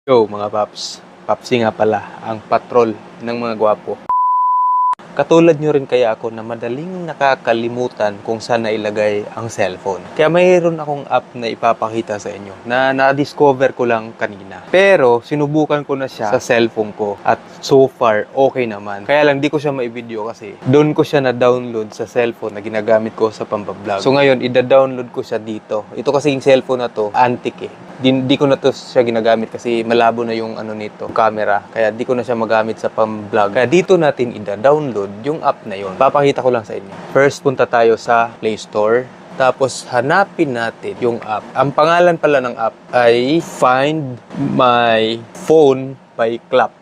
Yo mga paps, papsi nga pala, ang patrol ng mga gwapo. Katulad nyo rin kaya ako na madaling nakakalimutan kung saan nailagay ang cellphone. Kaya mayroon akong app na ipapakita sa inyo na na-discover ko lang kanina. Pero sinubukan ko na siya sa cellphone ko at so far okay naman. Kaya lang di ko siya ma-video kasi doon ko siya na-download sa cellphone na ginagamit ko sa pambablog. So ngayon, ida-download ko siya dito. Ito kasi yung cellphone na to, antique eh. Di ko na to siya ginagamit kasi malabo na yung nito, camera. Kaya di ko na siya magamit sa pam-vlog. Kaya dito natin ida-download yung app na yon. Papakita ko lang sa inyo. First, punta tayo sa Play Store. Tapos, hanapin natin yung app. Ang pangalan pala ng app ay Find My Phone by Clap.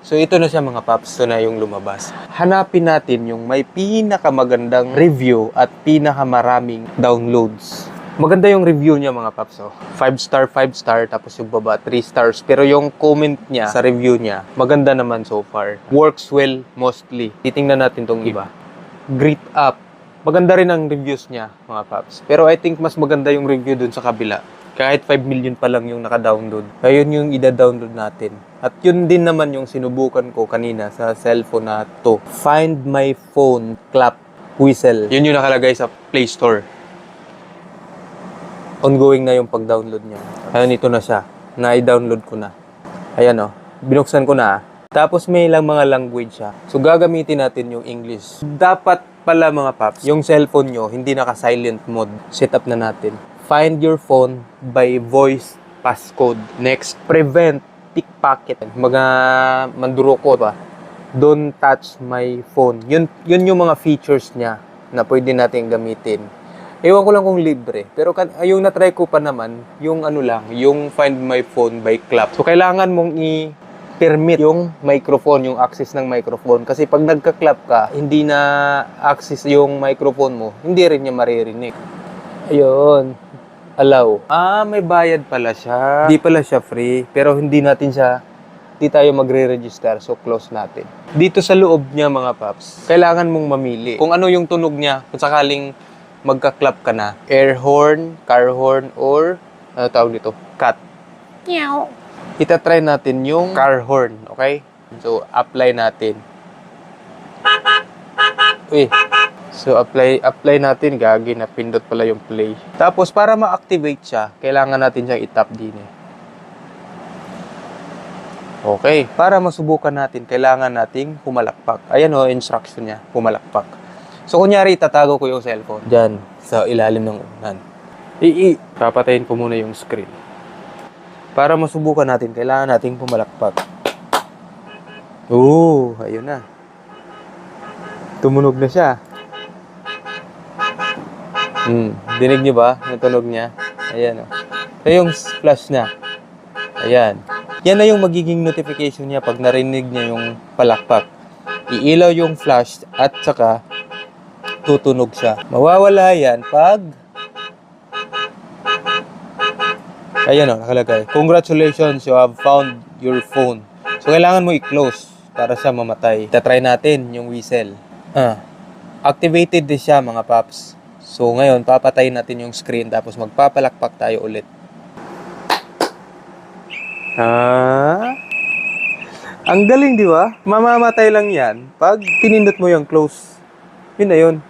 So, ito na siya mga paps. Ito na yung lumabas. Hanapin natin yung may pinakamagandang review at pinakamaraming downloads. Maganda yung review niya mga paps. 5 star, 5 star, tapos yung baba 3 stars. Pero yung comment niya sa review niya, maganda naman so far. Works well mostly. Titingnan natin tong iba. Great app. Maganda rin ang reviews niya mga paps. Pero I think mas maganda yung review dun sa kabila. Kahit 5 million pa lang yung naka-download. Ayun yung ida-download natin. At yun din naman yung sinubukan ko kanina sa cellphone na to. Find My Phone Clap Whistle. Yun yung nakalagay sa Play Store. Ongoing na yung pag-download niya. Ayun, ito na siya. Na-download ko na. Ayan o. Binuksan ko na. Tapos may ilang mga language siya. So gagamitin natin yung English. Dapat pala mga paps, yung cellphone nyo hindi naka-silent mode. Set up na natin. Find your phone by voice passcode. Next, prevent pickpocket. Mga manduroko ba? Don't touch my phone. Yun yung mga features niya na pwede natin gamitin. Ewan ko lang kung libre. Pero yung na-try ko pa naman, yung yung Find My Phone by Clap. So, kailangan mong i-permit yung microphone, yung access ng microphone. Kasi pag nagka-clap ka, hindi na access yung microphone mo, hindi rin niya maririnig. Ayun. Allow. May bayad pala siya. Hindi pala siya free. Pero hindi tayo magre-register. So, close natin. Dito sa loob niya, mga paps, kailangan mong mamili kung ano yung tunog niya. Kung sakaling magka-clap ka na. Air horn, car horn, or ano tawag dito? Cat. Meow. Itatry natin yung car horn, okay? So, apply natin. Uy. So, apply natin. Gagi, napindot pala yung play. Tapos, para ma-activate siya, kailangan natin siyang itap din eh. Okay. Para masubukan natin, kailangan nating pumalakpak. Ayan o, instruction niya. Pumalakpak. So, kunyari, itatago ko yung cellphone dyan sa ilalim ng unan. Papatayin ko muna yung screen. Para masubukan natin, kailangan nating pumalakpak. Ayun na. Tumunog na siya. Dinig niyo ba? Natunog niya. Ayan o. Ito yung flash na. Ayan. Yan na yung magiging notification niya pag narinig niya yung palakpak. Iilaw yung flash at saka tutunog siya. Mawawala yan pag ayan o, nakalagay. Congratulations, you have found your phone. So, kailangan mo i-close para siya mamatay. Itatry natin yung whistle. Activated din siya mga paps. So, ngayon, papatayin natin yung screen tapos magpapalakpak tayo ulit. Ang galing, di ba? Mamamatay lang yan pag pinindot mo yung close. Yun na yun.